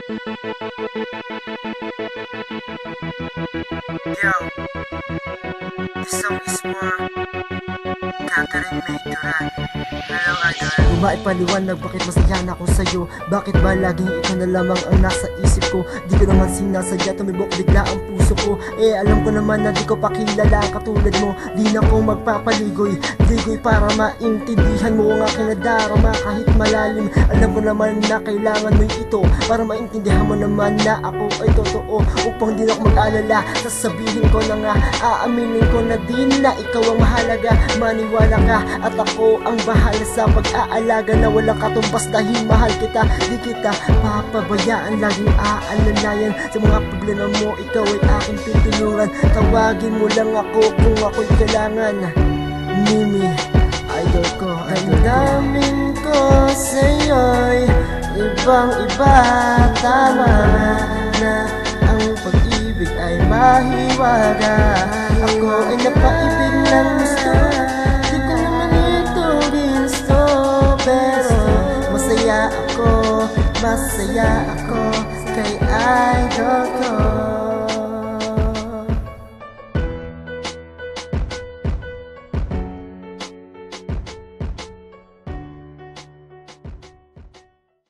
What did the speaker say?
Yo, this song is for Catherine Mayturan. Hello, idol. Maipaliwanag bakit masaya na ako sa'yo. Bakit ba laging ikaw na lamang ang nasa isip ko? Di ko naman sinasadya, tumibok bigla ang puso ko. Alam ko naman na di ko pa kilala katulad mo. Di na ko magpapaligoy, ligoy para maintindihan mo ang aking nadarama kahit malalim. Alam ko naman na kailangan mo ito para maintindihan mo naman na ako ay totoo. Upang di na ako mag-alala, sasabihin ko na nga, aaminin ko na din na ikaw ang mahalaga. Maniwala ka at ako ang bahala sa pag-aalaga na walang katumbas dahil mahal kita. Di kita papabayaan, laging aalalayan sa mga problema mo. Ikaw ay aking tutulungan, tawagin mo lang ako kung ako'y kailangan. Mimi, idol ko, ang damdamin ko sa'yo'y ibang iba. Tama na ang pag-ibig ay mahiwaga. Ako ay napaibig ng gusto, di ko naman ito ginusto. Pero masaya ako kay idol ko.